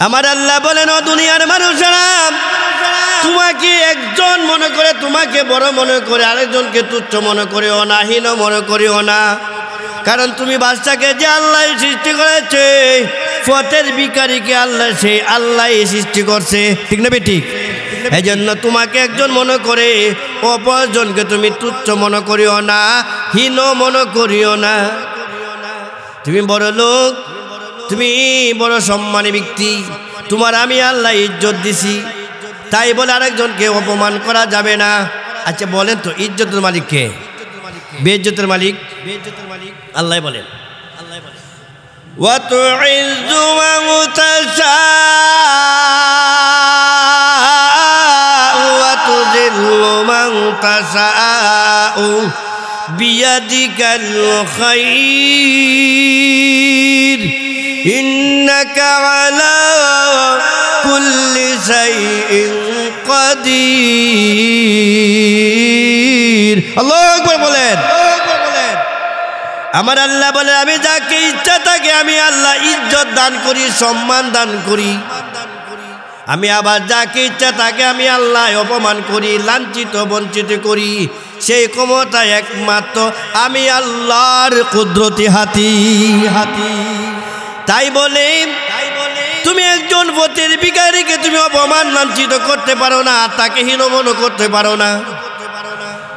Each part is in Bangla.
আমার আল্লাহ বলেন, ও দুনিয়ার মানুষেরা, তোমাকে একজন মনে করে, তোমাকে বড় মনে করে, আরেকজনকে তুচ্ছ মনে করিও না, হীন মনে করিও না। কারণ তুমি বাচ্চাকে যে আল্লাহ সৃষ্টি করেছে, পথের ভিখারিকে আল্লাহ সেই আল্লাহ সৃষ্টি করছে, ঠিক না ঠিক? এই জন্য তোমাকে একজন মনে করে অপরজনকে তুমি তুচ্ছ মনে করিও না, হীন মনে করিও না। তুমি বড় লোক, তুমি বড় সম্মানী ব্যক্তি, তোমার আমি আল্লাহ ইজ্জত দিছি, তাই বলে আরেকজনকে অপমান করা যাবে না। আচ্ছা বলেন তো, ইজ্জতের মালিক কে? বেইজ্জতের মালিক আল্লাহ বলেন। ওয়া তুইজ্জু মান তাশাউ ওয়া তুযিল্লু মান তাশাউ বিয়াদিকাল খায়র ইন্নাকা আলা কুল্লি শাইইন কাদির। আল্লাহু আকবার বলেন। আমার আল্লাহ বলে, আমি যাকে ইচ্ছা তাকে আমি আল্লাহ ইজ্জত দান করি, সম্মান দান করি। আমি আবার যাকে ইচ্ছা তাকে আমি আল্লাহ অপমান করি, লাঞ্ছিত বঞ্চিত করি। সেই ক্ষমতা একমাত্র আমি আল্লাহর কুদরতি হাতি। তাই বলে তুমি একজন পথের ভিখারিকে তুমি অপমান লাঞ্ছিত করতে পারো না, তাকে হীনমন্য করতে পারো না।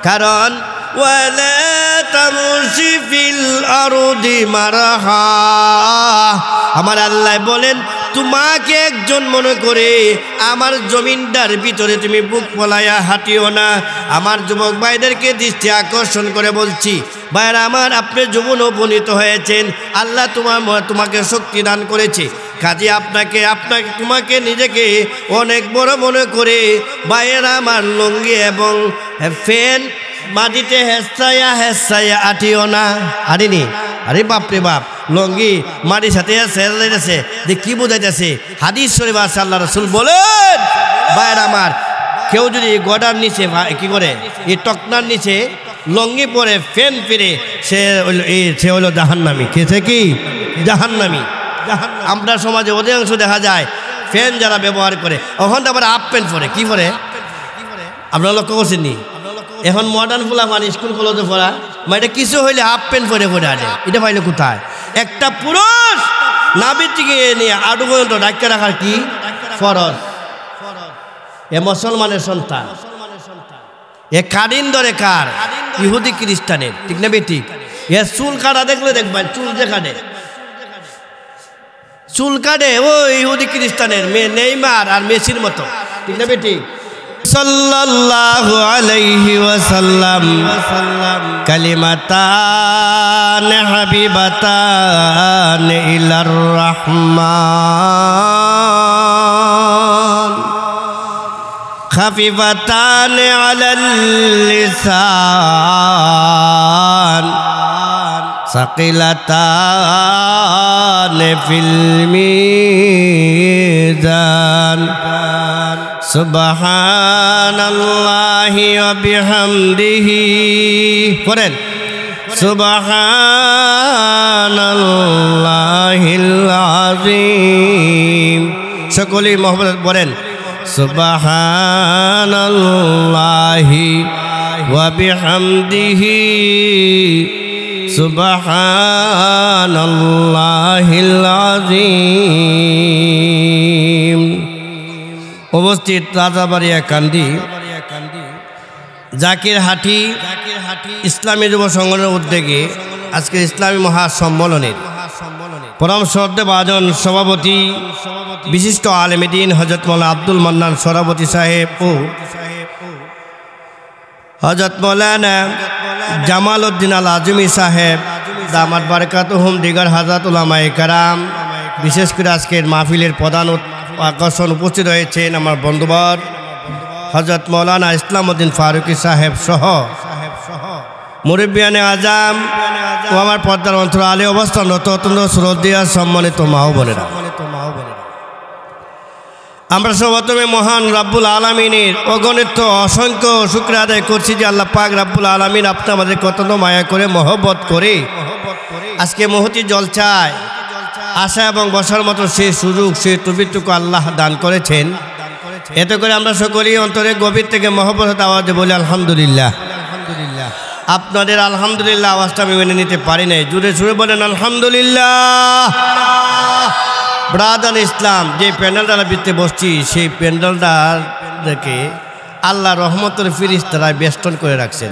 কারণ ওয়ালা তামশি ফিল আরদি মারহা, আমার আল্লাহ বলেন, তোমাকে একজন মনে করে আমার জমিনটার ভিতরে তুমি বুক ফলাইয়া হাঁটিও না। আমার যুবক ভাইদেরকে দৃষ্টি আকর্ষণ করে বলছি, ভাইরা আমার, আপনি যৌবন উপনীত হয়েছেন, আল্লাহ তোমাকে শক্তি দান করেছে, কাজে তোমাকে নিজেকে অনেক বড় মনে করে ভাইয়েরা আমার লুঙ্গি এবং ফ্যান মাটিতে হেসাইয়া আটিও না। আরিনি, আরে বাপরে বাপ, লঙ্গি মাটির সাথে যাইতেছে, যে কি বোঝাইতেছে? হাদিস শরীফ আছে, আল্লাহ রাসূল বলেন, ভাইয়েরা আমার, কেউ যদি গডার নিচে কি করে, এই টকনার নিচে লঙ্গি পরে ফ্যান ফিরে, সে হলো জাহান্নামী। খেয়েছে কি? জাহান্নামী। আমরা সমাজে অধিকাংশ দেখা যায় ফ্যান যারা ব্যবহার করে, ওখান আবার হাফ প্যান্ট পরে। কি পরে আপনারা লক্ষ্য করছেন নি? এখন মডার্ন ফুলা মানে স্কুল কলেজে পড়া, মানে এটা কিছু হইলে হাফ প্যান্ট পরে আনে। এটা পাইলে কোথায়? একটা পুরুষ নাভির থেকে নিয়ে আডু পর্যন্ত ঢাকা রাখার কি ফরজ? এ মুসলমানের সন্তান, এ কাদিন ধরে কার? ইহুদি খ্রিস্টানের, ঠিক না বেঠিক? এ চুল কাটা দেখলে দেখবেন, চুল যে কাটে, চুল কাটে ও ইহুদি খ্রিস্টানের, নেইমার আর মেসির মতো, ঠিক না বেঠিক? সাল্লাল্লাহু আলাইহি ওয়াসাল্লাম কালিমাতান হাবিবাতান ইলার রহমান খাফিফাতান আলাল লিসান সাকিলাতান ফিল মিজান সুবহানাল্লাহি ওয়া বিহামদিহি। পড়েন, সুবহানাল্লাহিল আযীম। সকলেই মহব্বত পড়েন, সুবহানাল্লাহি ওয়া বিহামদিহি সুবহানাল্লাহিল আযীম। উপস্থিত রাজাবাড়িয়া কান্দি জাকির হাটি ইসলামী যুব সংগঠনের উদ্যোগে আজকে ইসলামী মহাসম্মেলনের পরম শ্রদ্ধেয় ভাজন সভাপতি বিশিষ্ট আলেম দ্বীন হযরত মাওলানা আব্দুল মান্নান সভাপতি সাহেব ও হযরত মাওলানা জামাল উদ্দিন আল আজমি সাহেব দামাত বারাকাতুহুম দিগার হাজরাত উলামায়ে কেরাম, বিশেষ করে আজকের মাহফিলের প্রধান আকর্ষণ উপস্থিত হয়েছেন আমার বন্ধুবর হযরত মাওলানা ইসলামউদ্দিন ফারুকী সাহেব সহ মুরব্বিয়ানে আজম ও আমার পর্দার অন্তরালে অবস্থানরত অত্যন্ত শ্রদ্ধেয় সম্মানিত মা ও বোনেরা, আমরা সর্বপ্রথমে মহান রাব্বুল আলামিনের অগণিত অসংখ্য শুকরিয়া আদায় করছি যে আল্লাহ পাক রাব্বুল আলামিন আপনি আমাদের কত মায়া করে মহব্বত করে আজকে মহতি জলসায় আসা এবং বসার মতো সেই সুযোগ সেই তৌফিকটুকু আল্লাহ দান করেছেন। এতে করে আমরা সকলেই অন্তরে গভীর থেকে মহব্বত আওয়াজে বলি আলহামদুলিল্লাহ। আপনাদের আলহামদুলিল্লাহ আওয়াজটা আমি মেনে নিতে পারি নাই, জুড়ে সুরে বলেন আলহামদুলিল্লাহ। ব্রাদার ইসলাম, যে প্যান্ডেলটার ভিতরে বসছি সেই প্যান্ডেলটাকে আল্লাহ রহমতের ফিরিস্তারা বেষ্টন করে রাখছেন।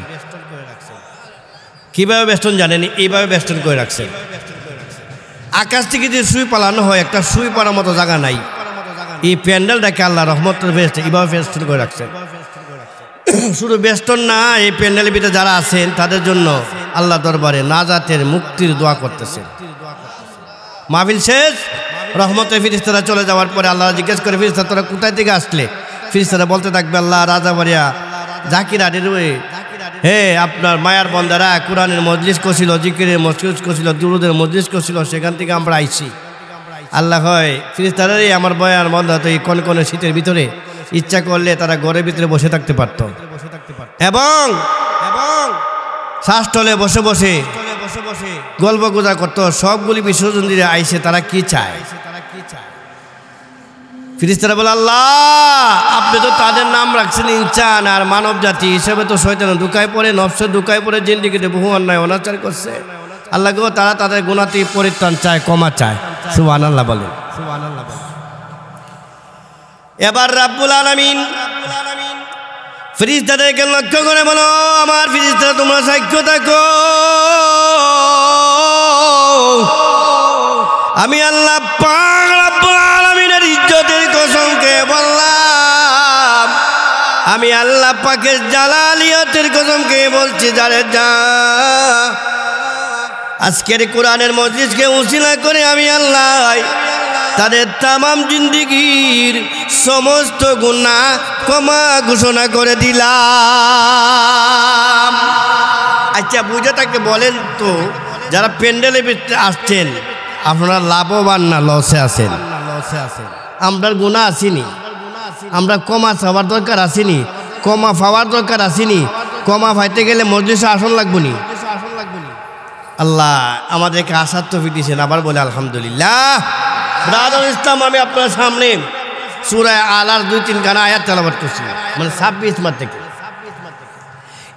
কিভাবে বেষ্টন জানেন? এইভাবে বেষ্টন করে রাখছেন। আকাশ থেকে যে সুই পালানো হয়, একটা সুই পালার মতো জায়গা নাই। এই প্যান্ডেলটাকে আল্লাহ রহমতের ফেরেশতা এইভাবে বেষ্টন করে রাখছেন। শুধু বেষ্টন না, এই প্যান্ডেলের ভিতরে যারা আছেন তাদের জন্য আল্লাহ দরবারে নাজাতের মুক্তির দোয়া করতেছেন। মাহফিল শেষ, রহমতের ফেরেশতারা চলে যাওয়ার পরে আল্লাহ জিজ্ঞেস করে, ফেরেশতা তোরা কোথায় থেকে আসলে? ফেরেশতারা বলতে থাকবে, আল্লাহ রাজাবাড়িয়া জাকির আলীর হে আপনার মায়ার বন্দারা কোরআনের মজলিস করছিল, জিকিরের মজলিস করছিল, দুরুদের মজলিস করছিল, সেখান থেকে আমরা আইছি। আল্লাহ হয় ফেরেশতারাই আমার বয়ার বন্দা তো এই কনকনে শীতের ভিতরে ইচ্ছা করলে তারা ঘরের ভিতরে বসে থাকতে পারত এবং শ্বাসটলে বসে বসে গল্প গুজা করতো। সবগুলি বিসর্জন দিয়ে আইসে তারা কি চায়? ফেরেশতারা বলে, আল্লাহ আপনি তো তাদের নাম রাখছেন ইনসান, আর মানব জাতি হিসেবে তো শয়তান দুকায় পড়ে, নফসে দুকায় পড়ে, জিন্দিগিতে বহু অন্যায় অনাচার করছে। আল্লাহ গো তারা তাদের গুনাহতে পরিত্রাণ চায়, ক্ষমা চায়। সুবহানাল্লাহ বলেন। এবার রাব্বুল আলামিন ফেরেশতাদেরকে লক্ষ্য করে বলো, আমার ফেরেশতারা তোমরা সাক্ষ্য থাকো, আমি আল্লাহ পাক রাব্বুল আলামিনের ইজ্জতের কসম খেয়ে বললাম, আমি আল্লাহ পাকের জালালিয়াতের কসম খেয়ে বলছি, যারে যা আজকের কোরআনের মজলিসকে উসিলা করে আমি আল্লাহ তাদের তামাম জিন্দিগির সমস্ত গুনাহ ক্ষমা ঘোষণা করে দিলাম। আচ্ছা বুঝে তাকে বলেন তো, যারা প্যান্ডেলের ভিতরে আসছেন আপনারা লাভবান না লসে আছেন? আমরা গুনাহ আসেনি, আমরা ক্ষমা চাওয়ার দরকার আসেনি, ক্ষমা পাওয়ার দরকার আসেনি। ক্ষমা পাইতে গেলে মজলিসে আসন লাগবো নি। আল্লাহ আমাদেরকে আসার তৌফিক দিয়েছেন, আবার বলে আলহামদুলিল্লাহ। ব্রাদার ইসলাম, আমি আপনার সামনে সূরা আলার 2-3 গানা আয়াত তেলাওয়াত করছি, মানে 26 মাস থেকে।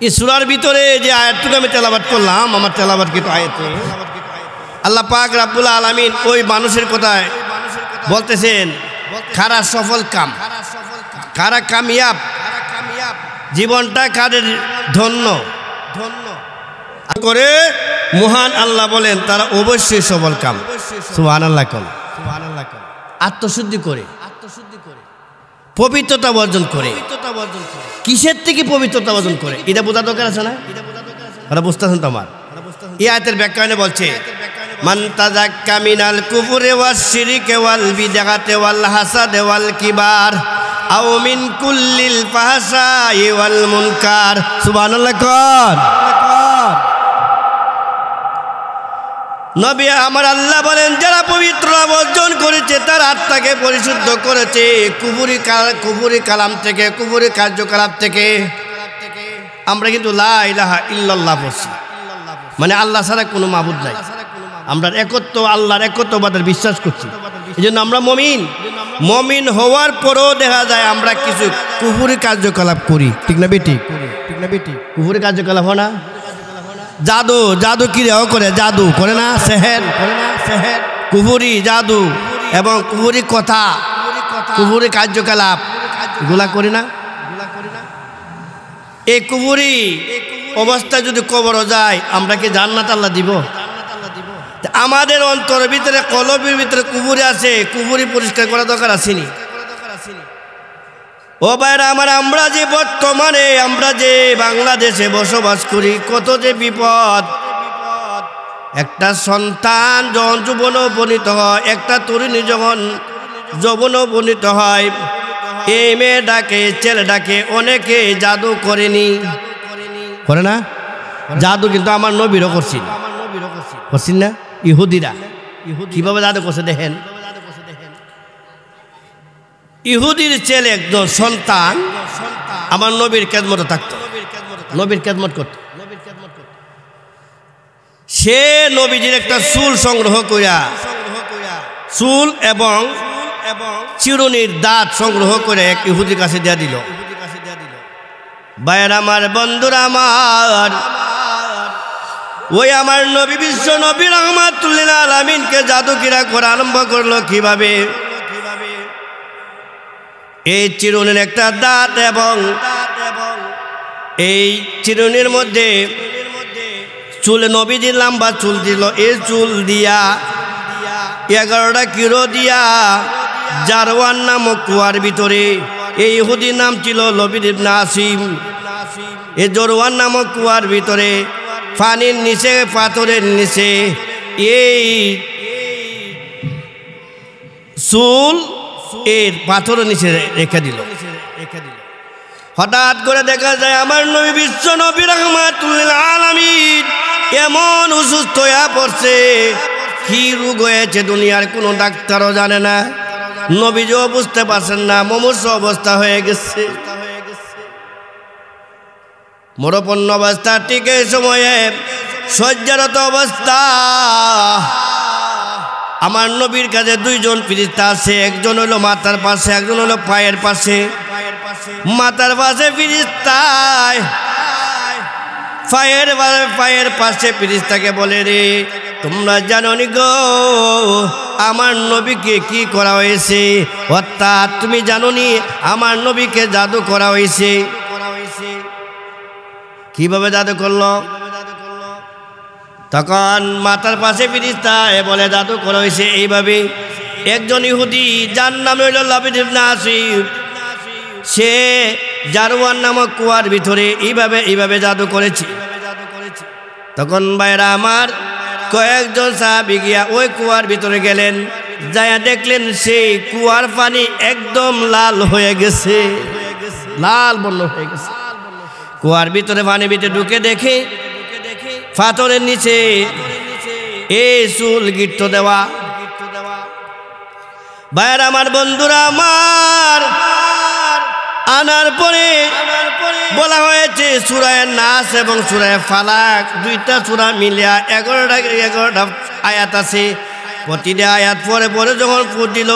এই সূরার ভিতরে যে আয়াতটুকু আমি তেলাওয়াত করলাম, আমার তেলাওয়াত কিন্তু আয়াতে আল্লাহ পাক রাব্বুল আলামিন ওই মানুষের কথায় বলতেছেন, খারা সফল কাম, খারা কামিয়াব, জীবনটা কাদের ধন্য করে মহান আল্লাহ বলেন তারা অবশ্যই সফল কাম। সুবহানাল্লাহ। আত্মশুদ্ধি করে, পবিত্রতা বর্জন করে। কিসের থেকে পবিত্রতা বর্জন করে এটা বোঝা দরকার আছে না? ওরা বুঝতেছেন তো? আমার এই আয়াতের ব্যাখ্যানে বলছে, মান তাযাক্কা মিনাল কুফরি ওয়াশ শিরকি ওয়াল বিদআতি ওয়াল হাসাদি ওয়াল কিবার আও মিন কুল্লিল ফাহশাই ওয়াল মুনকার। সুবহানাল্লাহ। নবী আমার আল্লাহ বলেন, যারা পবিত্রতা বর্জন করেছে তার আত্মাকে পরিশুদ্ধ করেছে কুফরি কালাম থেকে, কুফরি কার্যকলাপ থেকে। আমরা কিন্তু লা ইলাহা ইল্লাল্লাহ বলছি, মানে আল্লাহ ছাড়া কোনো মাবুদ নাই। আমরা একত্ব, আল্লাহর একত্ববাদের বিশ্বাস করছি। এই জন্য আমরা মমিন হওয়ার পরেও দেখা যায় আমরা কিছু কুফরি কার্যকলাপ করি। ঠিক না বেটি? কুফরি কার্যকলাপ হয় না? জাদু ক্রিয়াও করে, জাদু করে না, সেহের কুফরি জাদু এবং কুফরি কথা, কুফরি কার্যকলাপ এগুলা করি না? এই কুফরি অবস্থা যদি কবরও যায়, আমরা কি জান্নাত আল্লাহ দিব? আমাদের অন্তরের ভিতরে, কলবের ভিতরে কুফরি আছে, কুফরি পরিষ্কার করা দরকার আসেনি? ও ভাইরা আমার, আমরা যে বর্তমানে আমরা যে বাংলাদেশে বসবাস করি, কত যে বিপদ। একটা সন্তান যখন যৌবন উপনীত হয়, একটা তরুণী যখন যৌবন উপনীত হয়, এই মেয়েটাকে ছেলেটাকে অনেকে জাদু করেনি, করে না? জাদু কিন্তু আমার নবীরও করছেন না? ইহুদিরা কিভাবে জাদু করছে দেখেন। ইহুদির ছেলে একজন সন্তান আমার নবীর খেদমতে থাকতো, নবীর খেদমত করত। সে নবীজির একটা চুল সংগ্রহ করিয়া চুল এবং চিরুনির দাঁত সংগ্রহ করে এক ইহুদির কাছে দিয়ে দিল। ভাইয়ের আমার, বন্ধুরা আমার, ওই আমার নবী বিশ্ব নবী রাহমাতুল্লিল আলামিনকে জাদুকিরা করা আরম্ভ করলো কিভাবে? এই চিরুনির একটা দাঁত এবং এই চিরুনির মধ্যে চুল, নবীজির লম্বা চুল দিল, এই চুল দিয়া 11টা কিলো দিয়া জারওয়ান নামক কুয়ার ভিতরে, এই ইহুদির নাম ছিল লবিদ ইবনে আসিম, এই জারওয়ান নামক কুয়ার ভিতরে পানির নিচে, পাথরের নিচে এই চুল এর পাথরের নিচে রেখে দিল। হঠাৎ করে দেখা যায় আমার নবী বিশ্ব নবী রাহমাতুল্লিল আলামিন এমন অসুস্থ হয়ে পড়ছে, কি রোগ হয়েছে দুনিয়ার কোনো ডাক্তারও জানে না, নবীজিও বুঝতে পারছেন না, মুমূর্ষু অবস্থা হয়ে গেছে, মরণাপন্ন অবস্থা। ঠিক এই সময়ে শয্যারত অবস্থা আমার নবীর কাছে দুইজন ফেরেশতা আছে, একজন হলো মাথার পাশে, একজন হলো পায়ের পাশে। মাথার পাশে ফেরেশতা, পায়ের পাশে ফেরেশতাকে বলে, রে তোমরা জানো নি গো আমার নবীকে কি করা হয়েছে? অর্থাৎ তুমি জানো নি আমার নবীকে জাদু করা হয়েছে। কিভাবে জাদু করলো? তখন মাথার পাশে ফেরেশতা বলে জাদু করা হয়েছে এইভাবে। একজন ইহুদি যার নাম হইল লবিদ ইবনে আসিম, সে জারওয়ান নামক কুয়ার ভিতরে এইভাবে জাদু করেছে। তখন ভাইরা আমার, কয়েকজন সাহাবী গিয়া ওই কুয়ার ভিতরে গেলেন, যায়া দেখলেন সেই কুয়ার পানি একদম লাল হয়ে গেছে, লাল বর্ণ হয়ে গেছে। কুয়ার ভিতরে পানি ভিতরে ঢুকে দেখে পাথরের নিচে এই চুল গিট্ট দেওয়া। ভাইয়ের আমার, বন্ধুরা আমার, আনার পরে বলা হয়েছে সূরা নাস এবং সূরা ফালাক, দুইটা সূরা মিলিয়া 11টা আয়াত আছে। প্রতিটা আয়াত পরে পরে যখন ফুট দিল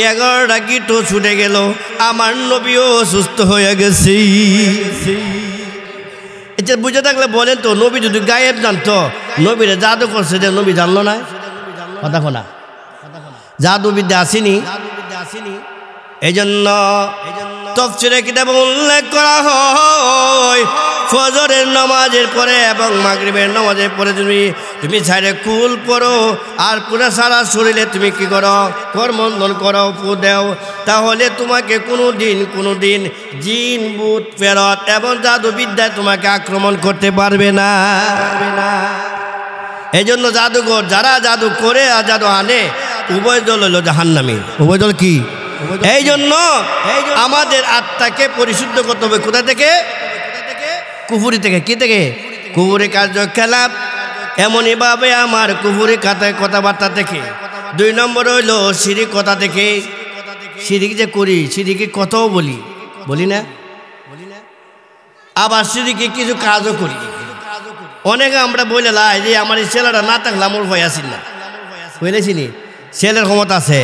11টা গিট্ট ছুটে গেল, আমার নবীও সুস্থ হয়ে গেছে। এটা বুঝে থাকলে বলেন তো, নবী যদি গায়েব জানতো, নবীরে জাদু করছে যে নবী জানলো না? কথা শোনা, জাদু বিদ্যা আসেনি। এই জন্য তাফসীরে কিতাবে উল্লেখ করা হয়, ফজরের নামাজের পরে এবং মাগরিবের নামাজের পরে তুমি ছাইরে কুল পড়ো, আর পুরা সারা শরীরে তুমি কি করো? করমন্ডল করো, ফু দেও, তাহলে তোমাকে কোনো দিন জিন ভূত ফেরত এবং জাদু বিদ্যায় তোমাকে আক্রমণ করতে পারবে না। এই জন্য জাদুঘর যারা জাদু করে আর জাদু আনে, উভয় দল হলো জাহান্নামী। উভয় দল কি? এই জন্য আমাদের আত্মাকে পরিশুদ্ধ করতে হবে। কোথা থেকে? কুফুরি থেকে। কি থেকে? কুফুরি কার্যকলাপ, এমনইভাবে আমার কুফুরি কথাবার্তা থেকে। 2 নম্বর হইল শিরিক কথা থেকে। শিরিক যে করি, শিরিকে কথাও বলি না, আবার শিরিকে কিছু কাজও করি। অনেকে আমরা বলে লাই যে আমার এই ছেলেটা না থাকলে আমার ভয় আসিল না, বুঝলেছিনি? ছেলের ক্ষমতা আছে,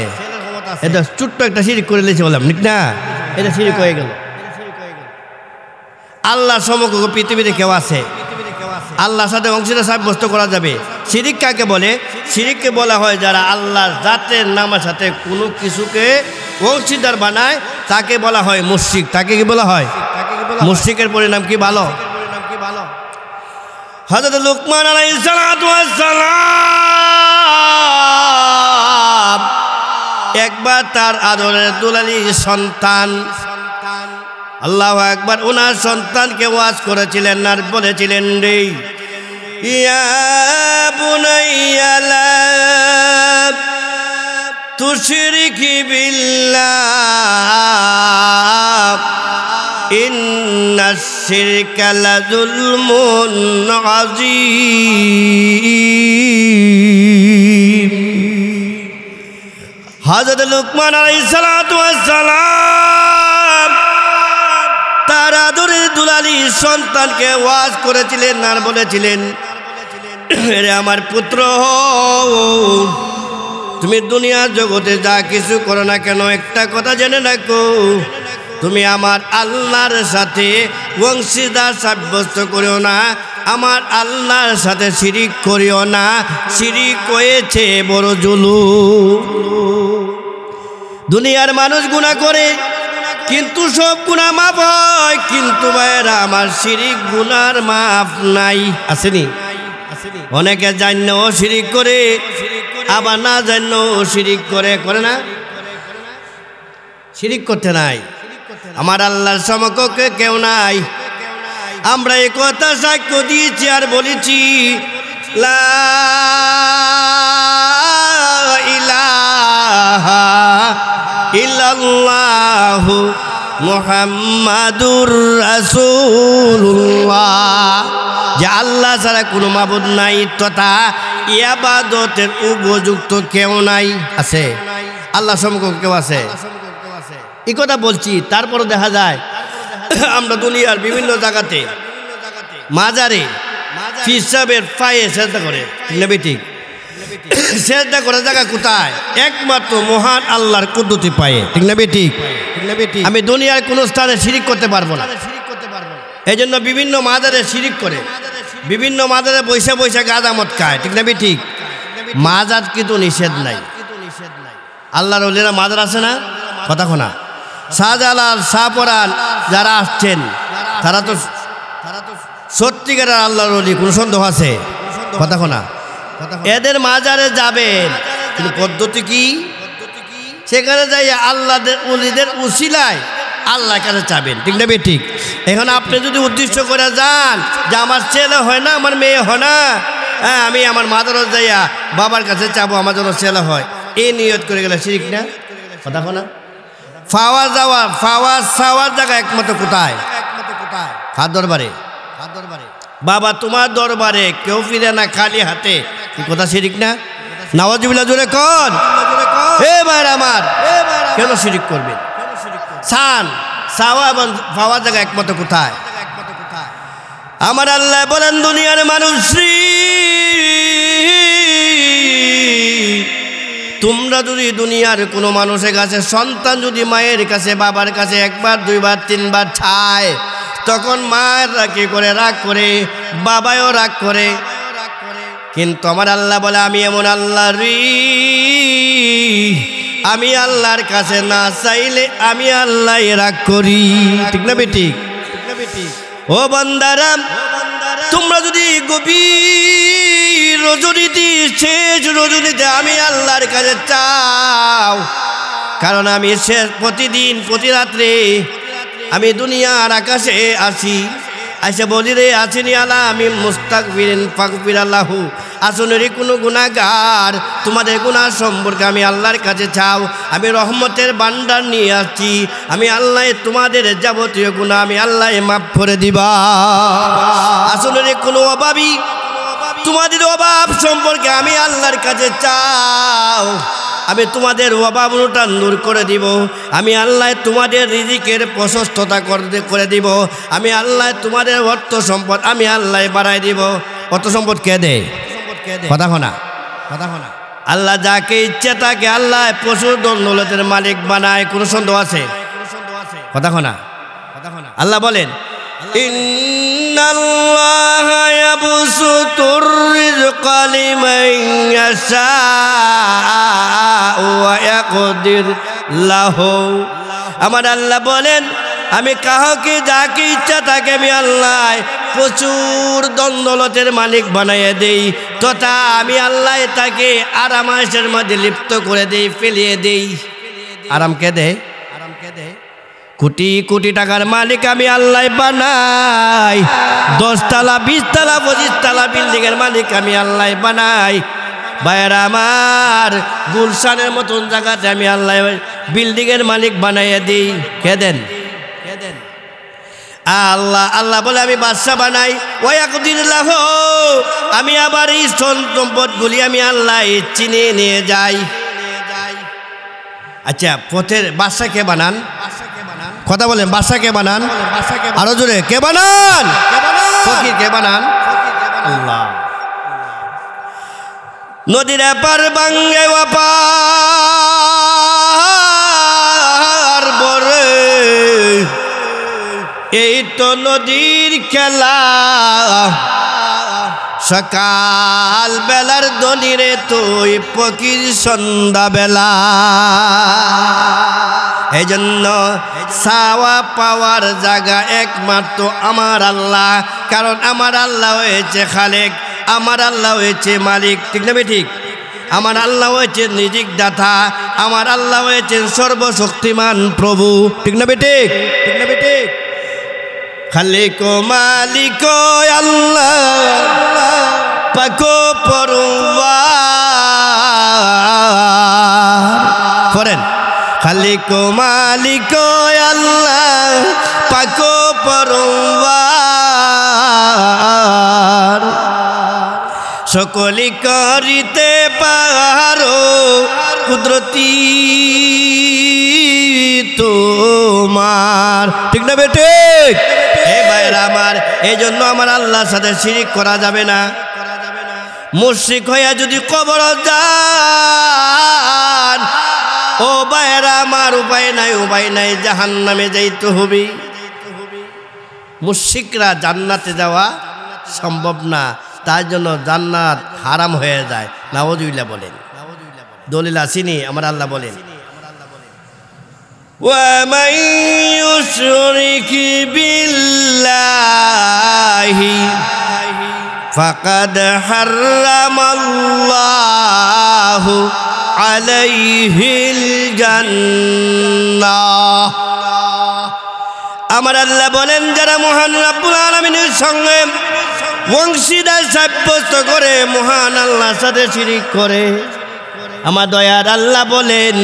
এটা ছোট্ট একটা শিরিক করে লেছে বললাম, ঠিক না? এটা শিরিক হয়ে গেল। আল্লাহর সমকক্ষ পৃথিবীতে কেউ আছে? আল্লাহর সাথে অংশীদার সাব্যস্ত করা যাবে। শিরিক কাকে বলে? শিরিককে বলা হয় যারা আল্লাহর জাতের নামের সাথে কোনো কিছুকে অংশীদার বানায়, তাকে বলা হয় মুশরিক। তাকে কি বলা হয়? মুশরিকের পরিণাম কি ভালো? হযরত লুকমান আলাইহিস সালাতু ওয়াস সালাম একবার তার আদরের দুলালী সন্তান, আল্লাহু আকবার, ওনার সন্তানকে ওয়াজ করেছিলেন আর বলেছিলেন, রে ইয়া বুনাইয়া লা তুশরিক বিল্লাহ ইন্নাশ শিরকা লাযুলমুন আযীম। হযরত লুকমান আলাইহিস সালাতু ওয়াস সালাম তার আদরের দুলালী সন্তানকে ওয়াজ করেছিলেন আর বলেছিলেন, রে আমার পুত্র, তুমি দুনিয়ার জগতে যা কিছু করো না কেন একটা কথা জেনে রাখো, তুমি আমার আল্লাহর সাথে অংশীদার সাব্যস্ত করিও না, আমার আল্লাহর সাথে শিরিক করিও না। শিরিক হয়েছে বড় জুলুম। দুনিয়ার মানুষ গুনাহ করে কিন্তু সব গুনাহ মাফ হয়, কিন্তু ভাইরা আমার শিরিক গুনার মাফ নাই। আসেনি? অনেকে জানলেও শিরিক করে, আবার না জানলেও শিরিক করে। করে না? শিরিক করতে নাই। আমার আল্লাহর সমকক্ষ কেউ নাই। আমরা এই কথা সাক্ষ্য দিয়েছি আর বলেছি, লা ইলাহা ইল্লাল্লাহু মুহাম্মাদুর রাসূলুল্লাহ, যে আল্লাহ ছাড়া কোনো মাবুদ নাই তথা ইবাদতের উপযুক্ত কেউ নাই। আছে? আল্লাহ সমকক্ষ কেউ আছে? এই কথা বলছি। তারপরে দেখা যায় আমরা দুনিয়ার বিভিন্ন জায়গাতে মাজারে পীর সাহেবের পায়ে সেজদা করে, ঠিক না ঠিক? সেজদা করে জায়গা কোথায়? একমাত্র মহান আল্লাহর কুদরতি পায়ে, ঠিক না ঠিক? আমি দুনিয়ার কোন স্থানে শিরিক করতে পারবো না। এই জন্য বিভিন্ন মাজারে শিরিক করে, বিভিন্ন মাজারে বৈশা বৈশা গাঁজা মদ খায়, ঠিক না ঠিক? মাজার কিন্তু নিষেধ নাই। আল্লাহর ওলিরা মাজার আছে না? কথা শোনা। শাহজালাল, শাহপরান যারা আসছেন তারা তো সত্যিকারের আল্লাহর ওলি, কোনো সন্দেহ আছে? কথা শোনা। এদের মাজারে যাবেন, কিন্তু পদ্ধতি কি? সেখানে যাই আল্লাহদের ওলিদের উসিলায় আল্লাহর কাছে চাবেন, ঠিক না ঠিক? এখন আপনি যদি উদ্দেশ্য করে যান যে আমার ছেলে হয় না, আমার মেয়ে হয় না, হ্যাঁ আমি আমার মাজারে যাইয়া বাবার কাছে চাবো আমার জন্য ছেলে হয়, এই নিয়ত করে গেলে শিরিক না? কথা শোনা। ফাওয়া যাওয়া, ফাওয়া সাওয়ার জায়গা একমাত্র কোথায়? কার দরবারে? বাবা তোমার দরবারে কেউ ফিরে না খালি হাতে, কি কথা শিরিক না? নাওয়াজুবিল্লাহ জোরে কোন? হে ভাইরা আমার, কেন শিরিক করবেন? সান সাওয়া এবং ফাওয়া জায়গা একমাত্র কোথায়? আমার আল্লাহ বলেন, দুনিয়ার মানুষ তোমরা যদি দুনিয়ার কোনো মানুষের কাছে, সন্তান যদি মায়ের কাছে বাবার কাছে একবার দুইবার তিনবার চায়, তখন মায়েরা কি করে? রাগ করে, বাবাও রাগ করে। কিন্তু আমার আল্লাহ বলে, আমি এমন আল্লাহ রে, আমি আল্লাহর কাছে না চাইলে আমি আল্লাহ রাগ করি, ঠিক না বেটি? ও বান্দারাম, তোমরা যদি গভীর রজনীতে, শেষ রজনীতে আমি আল্লাহর কাছে চাও, কারণ আমি শেষ প্রতিদিন প্রতি রাত্রে আমি দুনিয়ার আকাশে আসি, আইসা বলি রে আসেনি আলা আমি মুস্তাগফিরিন ফাগফির আল্লাহু, আসনেরই কোনো গুনাহগার তোমাদের গুনাহ সম্পর্কে আমি আল্লাহর কাছে চাও, আমি রহমতের ভান্ডার নিয়ে আসছি, আমি আল্লাহ তোমাদের যাবতীয় গুনাহ আমি আল্লাহ মাফ করে দিবা। আসনেরই কোনো অভাবী তোমাদের অভাব সম্পর্কে আমি আল্লাহর কাছে চাও, আমি তোমাদের অভাব অনুটান দূর করে দিব, আমি আল্লাহ তোমাদের রিজিকের প্রশস্ততা করে দিব, আমি আল্লাহ তোমাদের অর্থ সম্পদ আমি আল্লাহ বাড়াই দিব। অর্থ সম্পদ কে দেয়? কথা শোনা। আল্লাহ যাকে ইচ্ছে তাকে আল্লাহ প্রচুর দৌলতের মালিক বানায়, কোনো সন্দেহ আছে? কথা শোনা। আল্লাহ বলেন, ইন্নাল্লাহা ইয়াবসুতুর রিজকা লিমান ইয়াশাউ ওয়া ইয়াকদির লাহু। আমার আল্লাহ বলেন, আমি কাউকে যাকে ইচ্ছা তাকে আমি আল্লাহ প্রচুর দৌলতের মালিক বানাইয়া দেই, তথা আমি আল্লাহ তাকে আরামায়েশের মধ্যে লিপ্ত করে দেই, ফেলিয়ে দেই। আরাম কে দেয়? কোটি কোটি টাকার মালিক আমি আল্লাহ বানাই, 10 তলা 20 তলা 25 তলা বিল্ডিংয়ের মালিক আমি আল্লাহ বানাই। ভাইয়েরা আমার, গুলশানের মতন জায়গাতে আমি আল্লাহ বিল্ডিংয়ের মালিক বানাইয়া দিই। কে দেন? আল্লাহ। আল্লাহ বলে আমি বাদশা বানাই, ওয়াকদিল্লাহ, আমি আবার এই সম্পদগুলি আমি আল্লাহ চিনে নিয়ে যাই। আচ্ছা, পথের বাদশা কে বানান? কথা বলেন, বাদশা কে বানান? আরো জোরে, কে বানান? ফকির কে বানান? আল্লাহ। নদীর পার বাঙ্গে পার বরে এই তো নদীর খেলা সকাল বেলার দনিরে তুই ফকির সন্ধ্যা বেলা এই জন্য চাওয়া পাওয়ার জায়গা একমাত্র আমার আল্লাহ কারণ আমার আল্লাহ হয়েছে খালেক আমার আল্লাহ হয়েছে মালিক ঠিক না ঠিক আমার আল্লাহ হয়েছে নিজিক দাতা আমার আল্লাহ হয়েছে সর্বশক্তিমান প্রভু ঠিক না ঠিক ঠিক না ঠিক খালিক মালিক আল্লাহ পাকো পরওয়ার করেন খালিক মালিক আল্লাহ পাকো পরওয়ার সকলি করিতে পারো কুদরতি তোমার ঠিক না বেটে হে ভাইরা আমার এই জন্য আমার আল্লাহর সাথে শিরিক করা যাবে না মুশরিক হইয়া যদি কবর যান ও ভাইরা আমার উপায় নাই জাহান্নামে যাইতে হবে মুশরিকরা জান্নাতে যাওয়া সম্ভব না তার জন্য জান্নাত হারাম হয়ে যায় নাউযুবিল্লাহ বলেন দলিল আসেনি আমার আল্লাহ বলেন وَمَن يُشْرِكْ بِاللَّهِ فَقَدْ حَرَّمَ اللَّهُ عَلَيْهِ الْجَنَّةَ আমার আল্লাহ বলেন যারা মহান রব্বুল আলামিনের সঙ্গে অংশীদার সাব্যস্ত করে মহান আল্লাহর সাথে শিরিক করে আমার দয়ার আল্লাহ বলেন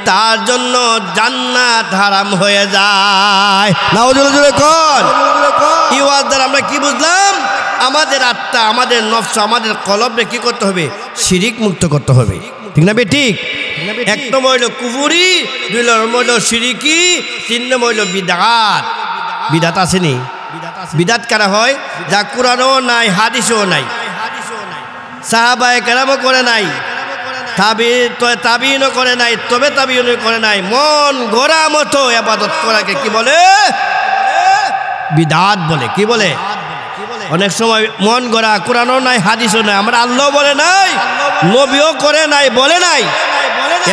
তার জন্য জান্নাত হারাম হয়ে যায় নাউযুবিল্লাহ কোন এই ওয়াজ দ্বারা আমরা কি বুঝলাম আমাদের আত্মা আমাদের নফস আমাদের কলবকে কি করতে হবে শিরিক মুক্ত করতে হবে ঠিক না ঠিক এক নম্বর হইল কুফরি দুই নম্বর হইল শিরিকি তিন নম্বর হইল বিদআত বিদআত আসেনি বিদআত কারা হয় যা কুরআনও নাই হাদিসও নাই সাহাবায়ে কেরামও করে নাই তাবিনও করে নাই তবে তাবিনও করে নাই মন গড়া মতো ইবাদত করাকে কি বলে বিদআত বলে কি বলে অনেক সময় মন গড়া কুরআনও নাই হাদিসও নাই আমরা আল্লাহ বলে নাই নবীও করে নাই বলে নাই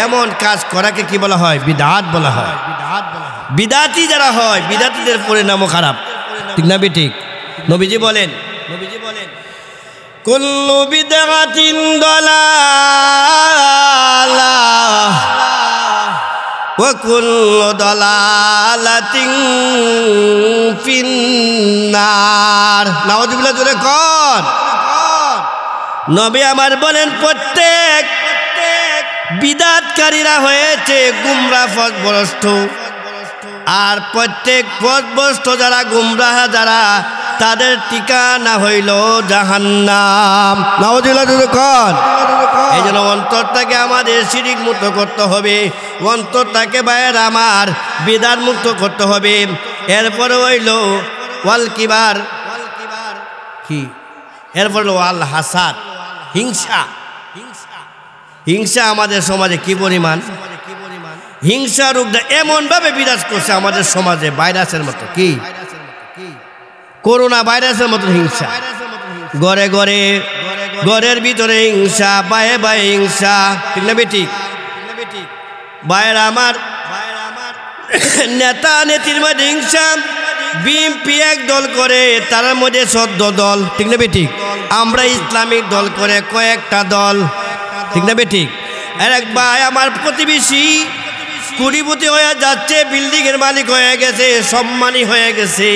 এমন কাজ করাকে কি বলা হয় বিদআত বলা হয় বিদআতি যারা হয় বিদআতিদের পরিণামও খারাপ ঠিক না ঠিক নবীজি বলেন কুল্লু বিদআতিন দালালাহ ওয়া কুল্লু দালালাতিন ফিন্নার নাউযুবিল্লাহ জোরে কোন নবী আমার বলেন প্রত্যেক বিদআতকারীরা হয়েছে গুমরাহ পথভ্রষ্ট আর প্রত্যেক পথভ্রষ্ট যারা গুমরাহ যারা তাদের ঠিকানা হইল জাহান্নাম নাউযুবিল্লাহ জোরে কোন এই জন্য অন্তরটাকে আমাদের শিরিক মুক্ত করতে হবে অন্তরটাকে বাইরে আমার বিদআত মুক্ত করতে হবে এরপরে হইল ওয়াল কিবার কি এরপর হইল ওয়াল হাসাদ হিংসা আমাদের সমাজে কি পরিমাণ হিংসা রোগটা এমন ভাবে বিরাজ করছে আমাদের সমাজে ভাইরাসের মতো কি করোনা ভাইরাসের মতো হিংসা ঘরে ঘরে ঘরের ভিতরে হিংসা বায়ে বায়ে হিংসা ঠিক না ঠিক ভাইয়েরা আমার নেতা নেত্রীর মধ্যে হিংসা বিএনপি এক দল করে তার মধ্যে 14 দল ঠিক না ঠিক আমরা ইসলামিক দল করে কয়েকটা দল ঠিক না ঠিক আর এক ভাই আমার প্রতিবেশী কোটিপতি হয়ে যাচ্ছে বিল্ডিং এর মালিক হয়ে গেছে সম্মানী হয়ে গেছে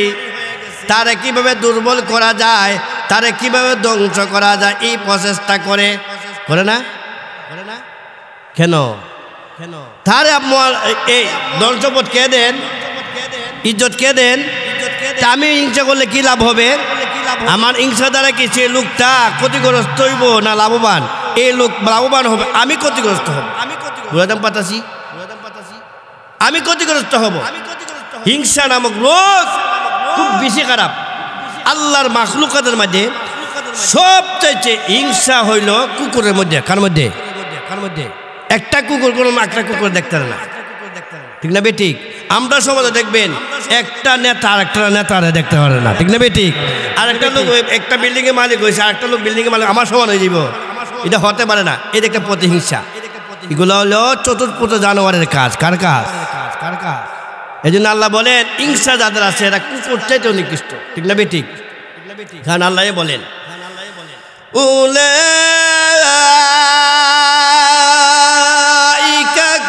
তারে কিভাবে দুর্বল করা যায় তারে কিভাবে ধ্বংস করা যায় এই প্রচেষ্টা করে না কেন তারে এই ধন সম্পদ কে দেন ইজ্জত কে দেন আমি হিংসা করলে কি লাভ হবে আমার হিংসা দ্বারা কি সে লোকটা ক্ষতিগ্রস্ত হইব না লাভবান এই লোক লাভবান হবে আমি ক্ষতিগ্রস্ত হব আমি ক্ষতিগ্রস্ত হব হিংসা নামক রোগ খুব বেশি খারাপ আল্লাহর মাখলুকাতের মধ্যে সব সবচেয়ে হিংসা হইল কুকুরের মধ্যে। কার মধ্যে? একটা কুকুর কোনো একটা কুকুর দেখতে না, ঠিক না বেঠিক? আমরা সমাজে দেখবেন একটা নেতা আরেকটা নেতারে দেখতে পারে না, ঠিক না বেঠিক? আরেকটা লোক একটা বিল্ডিং এর মালিক হয়েছে, আরেকটা লোক বিল্ডিং এর মালিক আমার সমান হয়ে যাব, এটা হতে পারে না। এটা একটা প্রতিহিংসা। এগুলো হলো চতুর্থ জানোয়ারের কাজ। কার কাজ? এই জন্য আল্লাহ বলেন হিংসা যাদের আছে এরা কুকুর চাইতে নিকৃষ্ট, ঠিক না বেঠিক? কারণ আল্লাহ বলেন উলাইকা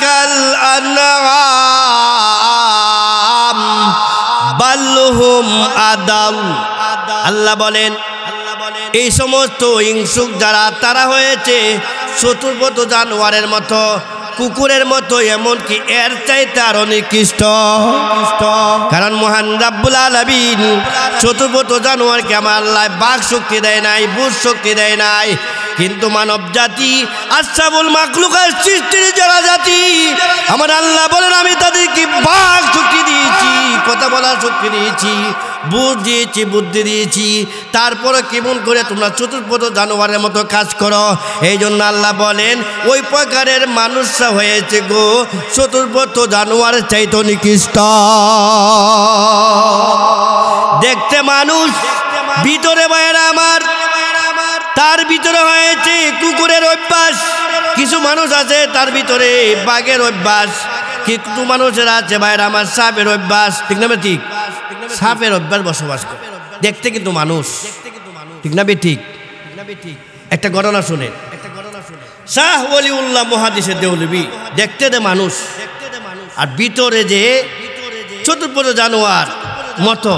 কাল আনআম বাল হুম আদাল। আল্লাহ বলেন এই সমস্ত হিংসুক যারা তারা হয়েছে চতুর্থ জানোয়ারের মতো, কুকুরের মতো, এমনকি এর চাইতে আরো নিকৃষ্ট। কারণ মহান রাব্বুল আলামিন চতুর্থ জানোয়ারকে আমার আল্লাহ বাক শক্তি দেয় নাই, বুঝ শক্তি দেয় নাই, কিন্তু মানব জাতি আশরাফুল মাখলুকাত সৃষ্টির যারা জাতি আমার আল্লাহ বলেন আমি তাদেরকে বাক শক্তি দিয়েছি, কথা বলার শক্তি দিয়েছি, বুঝ দিয়েছি, বুদ্ধি দিয়েছি, তারপরে কেমন করে তোমরা চতুর্থ জানোয়ারের মতো কাজ করো। এই জন্য আল্লাহ বলেন ওই প্রকারের মানুষরা হয়েছে গো চতুর্থ জানোয়ারের চাইতে নিকৃষ্ট। দেখতে মানুষ, ভিতরে বাইরে আমার তার ভিতরে হয়েছে কুকুরের অভ্যাস। কিছু মানুষ আছে তার ভিতরে বাঘের অভ্যাস, কিছু মানুষের আছে বাইরে আমার সাপের অভ্যাস, ঠিক না ঠিক? সাপের অভ্যাস বসবাস করে, দেখতে কিন্তু মানুষ, ঠিক না ঠিক? একটা ঘটনা শুনে, শাহ ওলিউল্লাহ মুহাদ্দিসে দেওলভী, দেখতে দে মানুষ আর ভিতরে যে চতুর্থ জানোয়ার মতো।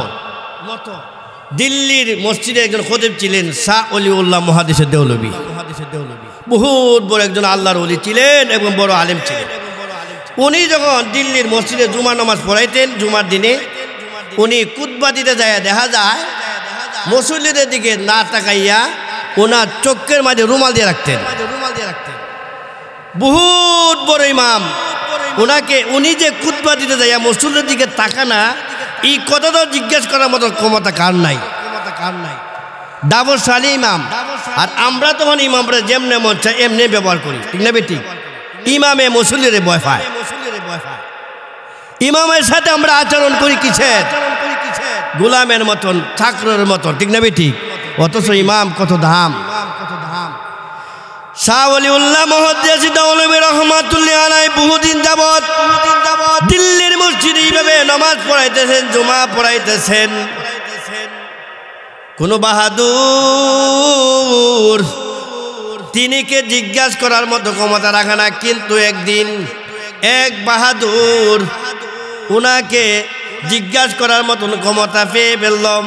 দিল্লির মসজিদে একজন খতিব ছিলেন শাহ ওলিউল্লাহ মুহাদ্দিসে দেওলভী, বহুত বড় একজন আল্লাহর ওলি ছিলেন এবং বড় আলেম ছিলেন। উনি যখন দিল্লির মসজিদে জুমার নামাজ পড়াইতেন, জুমার দিনে উনি খুতবা দিতে যায়, দেখা যায় মুসল্লিদের দিকে না তাকাইয়া ওনার চোখের মাঝে রুমাল দিয়ে রাখতেন। বহুত বড় ইমাম, ওনাকে উনি যে খুতবা দিতে যায় মুসল্লিদের দিকে তাকানা, এই কথাটা জিজ্ঞেস করার মতো ক্ষমতা কার নাই? দাবরশালী ইমাম। আর আমরা তখন ইমামরা যেমনে মন চাই এমনি ব্যবহার করি, ঠিক না বেটি? ইমামে মুসল্লিরে ভয় পায়, ইমামের সাথে আমরা আচরণ করি কিসের? গোলামের মতন, ছাত্রের মতন, ঠিক না বেটি? অথচ ইমাম কত দাম। শাহ ওলিউল্লাহ মুহাদ্দিস দেওলভী রহমাতুল্লাহ আলাইহি বহুদিন যাবত দিল্লির মসজিদে এইভাবে নামাজ পড়াইতেছেন, জুমা পড়াইতেছেন। কোন বাহাদুর তিনিকে জিজ্ঞাসা করার মতো ক্ষমতা রাখে না, কিন্তু একদিন এক বাহাদুর উনাকে জিজ্ঞাসা করার মতন ক্ষমতা পেয়ে ফেললাম।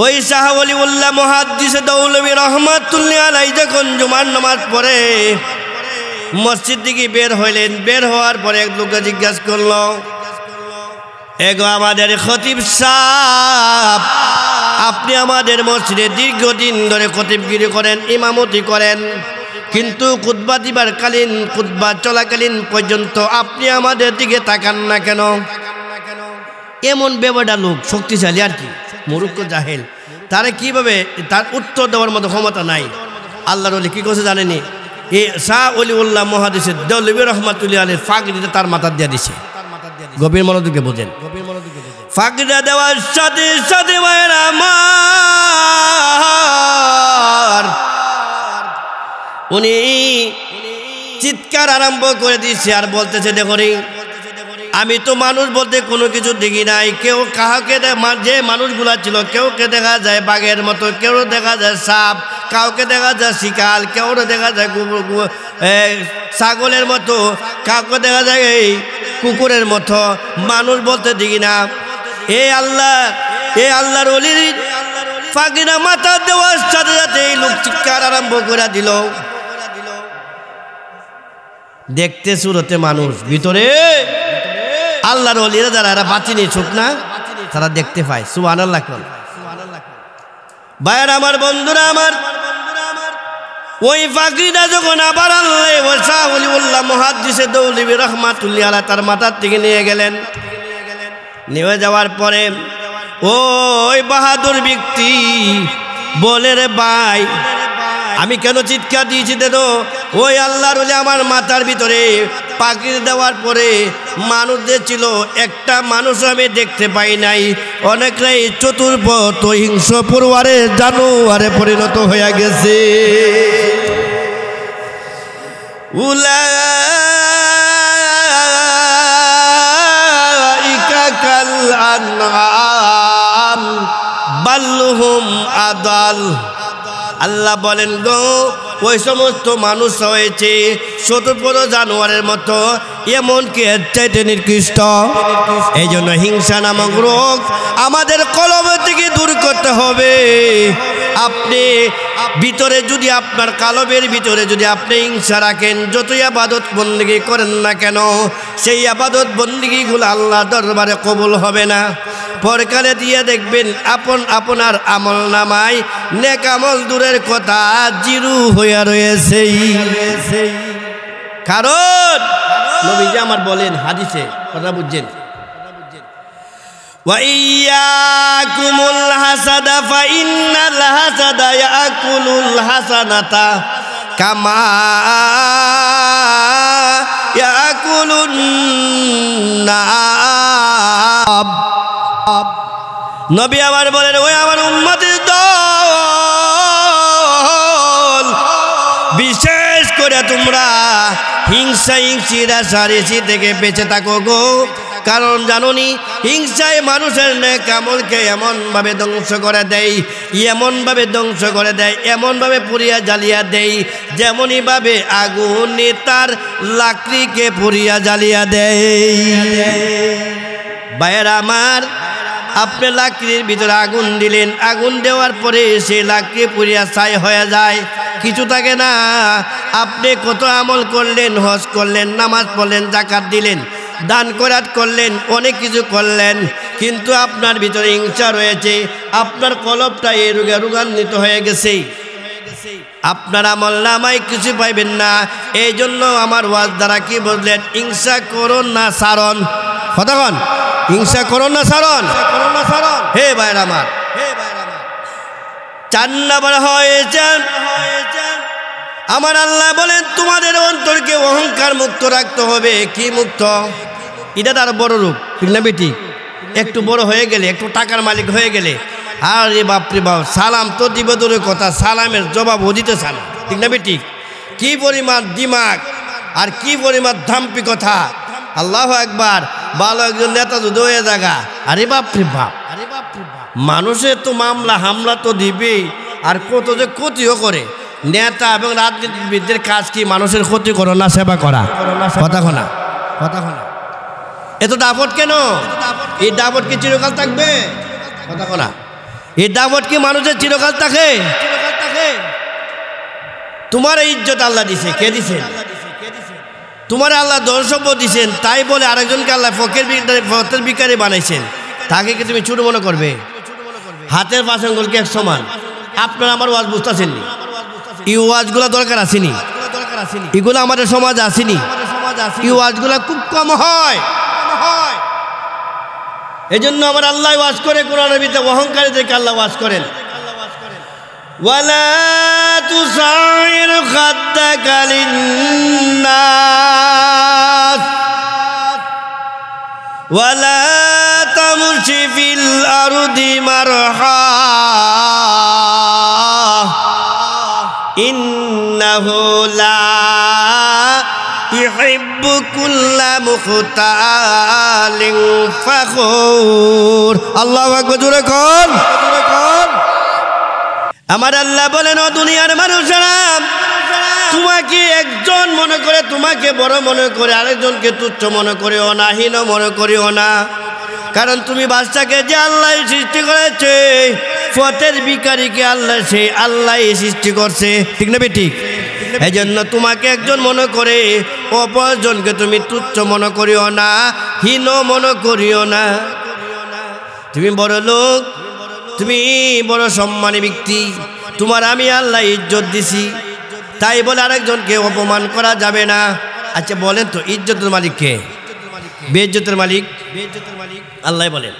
ওই শাহ ওলিউল্লাহ মুহাদ্দিস দেওলভী রহমাতুল্লাহ আলাইহি যখন জুমার নামাজ পড়ে মসজিদ থেকে বের হইলেন, বের হওয়ার পরে এক লোককে জিজ্ঞাসা করলো, এগো আমাদের খতিব সাহেব, আপনি আমাদের মসজিদে দীর্ঘদিন ধরে খতিবগিরি করেন, ইমামতি করেন, কিন্তু খুতবা দিবার কালীন, খুতবা চলাকালীন পর্যন্ত আপনি আমাদের দিকে তাকান না কেন? এমন বেবড়া লোক, শক্তিশালী আর কি, মূর্খ জাহেল, তারা কিভাবে তার উত্তর দেওয়ার মতো ক্ষমতা নাই। আল্লাহর ওলি কি করছে জানেনি? এই শাহ ওলিউল্লাহ মুহাদ্দিস দেওলভী রহমাতুল্লাহ আলাইহি ফাঁকড়িটা তার মাথা দিয়ে দিছে। গভীর মনোযোগে বোঝেন, ফাঁকড়িটা দেওয়ার সাথে সাথে উনি চিৎকার আরম্ভ করে দিচ্ছে আর বলতেছে, দেখো রে, আমি তো মানুষ বলতে কোনো কিছু দেখি নাই। কেউ কাউকে, যে মানুষগুলা ছিল কেউকে দেখা যায় বাঘের মতো, কেউ দেখা যায় সাপ, কাউকে দেখা যায় শিকাল, কেউ দেখা যায় ছাগলের মতো, কাউকে দেখা যায় এই কুকুরের মতো, মানুষ বলতে দেখি না। আল্লাহর ওলির ফাঁকিনা মাথা দেওয়ার সাথে সাথে এই লোক চিৎকার আরম্ভ করে দিল। দেখতে সুরতে মানুষ, ভিতরে আল্লাহর ওলিরা যারা এরা বাঁচিনি চোখ না, তারা দেখতে পায়। সুবহানাল্লাহ। ভাইয়ার আমার, বন্ধুরা আমার, ওই ফাঁকরিটা যখন আবার আল্লাহ শাহ ওলিউল্লাহ মুহাদ্দিস দেওলভী রহমাতুল্লাহ আলাইহি তার মাথার থেকে নিয়ে গেলেন। নিয়ে যাওয়ার পরে ওই বাহাদুর ব্যক্তি বলে রে ভাই আমি কেন চিৎকার দিয়েছি দেখো ওই আল্লাহর ওলি আমার মাথার ভিতরে পাখির দেওয়ার পরে মানুষদের ছিল একটা মানুষ আমি দেখতে পাই নাই অনেকটাই চতুর্পথ হিংস্র পরিবারে জানোয়ারে পরিণত হয়ে গেছে উলাইকা কাল আনআম বাল হুম আদাল আল্লাহ বলেন গো ওই সমস্ত মানুষ হয়েছে চতুর্পদ জানোয়ারের মতো এমনকি এর চাইতে নিকৃষ্ট এই জন্য হিংসা নামক রোগ আমাদের কলম থেকে দূর করতে হবে আপনি ভিতরে যদি আপনার কলবের ভিতরে যদি আপনি হিংসা রাখেন যতই ইবাদত বন্দেগী করেন না কেন সেই ইবাদত বন্দেগীগুলো আল্লাহ দরবারে কবুল হবে না পরকালে দিয়ে দেখবেন আপনার আমল নামায় নেক আমল দূরের কথা জিরো হয়ে রয়েছে কারণ নবীজি আমার বলেন হাদিসে কথা বুঝছেন ওয়াইয়াকুমুল হাসাদা ফাইন্নাল হাসাদা ইয়াকুলুল হাসানাতা কামা ইয়াকুলুন নাব নবী আমার বলেন ওই আমার উম্মতের দল বিশেষ করে তোমরা হিংসা রাশারেশি থেকে বেঁচে থাকো গো কারণ জানোনি হিংসায় মানুষের নেক আমলকে এমনভাবে ধ্বংস করে দেয় এমনভাবে পুড়িয়া জ্বালিয়া দেয় যেমনইভাবে আগুনে তার লাকড়িকে পুড়িয়া জ্বালিয়া দেয় ভাইয়েরা আমার আপনি লাকড়ির ভিতরে আগুন দিলেন আগুন দেওয়ার পরে সেই লাকড়ি পুড়িয়া ছাই হয়ে যায় কিছু থাকে না আপনি কত আমল করলেন হজ করলেন নামাজ পড়লেন যাকাত দিলেন দান খয়রাত করলেন অনেক কিছু করলেন কিন্তু আপনার ভিতরে হিংসা রয়েছে আপনার কলবটা এই রোগে রোগান্বিত হয়ে গেছে আপনার আমল নামায় কিছু পাইবেন না এই জন্য আমার ওয়াজ দ্বারা কি বললেন হিংসা করো না সারণ কতক্ষণ হিংসা করো না সারণ হে ভাইরা আমার 4 নম্বর হয়েছেন আমার আল্লাহ বলেন তোমাদের অন্তরকে অহংকার মুক্ত রাখতে হবে কি মুক্ত এটা তার বড় রূপ ঠিক না বেটি একটু বড় হয়ে গেলে একটু টাকার মালিক হয়ে গেলে আরে বাপরে বাপ সালাম তো দিবে দূরের কথা সালামের জবাবও দিতে চান ঠিক না বেটি কি পরিমাণ দিমাগ আর কি পরিমাণ ধাম্পিকতা আল্লাহু আকবার ভালো একজন নেতা যদি হয়ে জায়গা আরে বাপরে বাপ মানুষের তো মামলা হামলা তো দিবে আর কত যে ক্ষতিও করে নেতা এবং রাজনীতিবিদদের কাজ কি মানুষের ক্ষতি করো না সেবা করা কথা শোনা এত দাপট কেন এই দাপট কি চিরকাল থাকবে কথা শোনা এই দাপট কি মানুষের চিরকাল থাকে তোমার ইজ্জত আল্লাহ দিছে কে দিছে তোমার আল্লাহ দর্শব্য দিছেন তাই বলে আরেকজনকে আল্লাহ ফকের ভিখারি বানাইছেন তাকে কি তুমি ছোট মনে করবে হাতের পাশে আঙ্গুল কি এক সমান আপনারা আমার ওয়াজ বুঝতেছেননি এই ওয়াজগুলো দরকার আসেনি এগুলো আমাদের সমাজ আসেনি এই ওয়াজগুলো খুব কম হয় এই জন্য আমার আল্লাহ ওয়াজ করে কোরআনের ভিতরে অহংকারীদেরকে আল্লাহ ওয়াজ করেন ওয়ালা তুসাইর খাদ্দাকা লিন্নাস ওয়ালা তামশি ফিল আরদি মারহা ইন্নাহু লা ইউহিব্বু কুল্লা মুখতালিন ফাখুর আল্লাহু আকবার জোরে কোন আমার আল্লাহ বলেন ও দুনিয়ার মানুষেরা তোমাকে একজন মনে করে তোমাকে বড় মনে করে আরেকজনকে তুচ্ছ মনে করিও না হীন মনে করিও না কারণ তুমি বাচ্চাকে যে আল্লাহ সৃষ্টি করেছে পথের ভিখারিকে আল্লাহ সে আল্লাহ সৃষ্টি করছে ঠিক না বেঠিক এই জন্য তোমাকে একজন মনে করে অপরজনকে তুমি তুচ্ছ মনে করিও না হীন মনে করিও না তুমি বড় লোক তুমি বড় সম্মানী ব্যক্তি তোমার আমি আল্লাহ ইজ্জত দিছি তাই বলে আরেকজনকে অপমান করা যাবে না আচ্ছা বলেন তো ইজ্জতের মালিক কে বেইজ্জতের মালিক আল্লাহ বলেন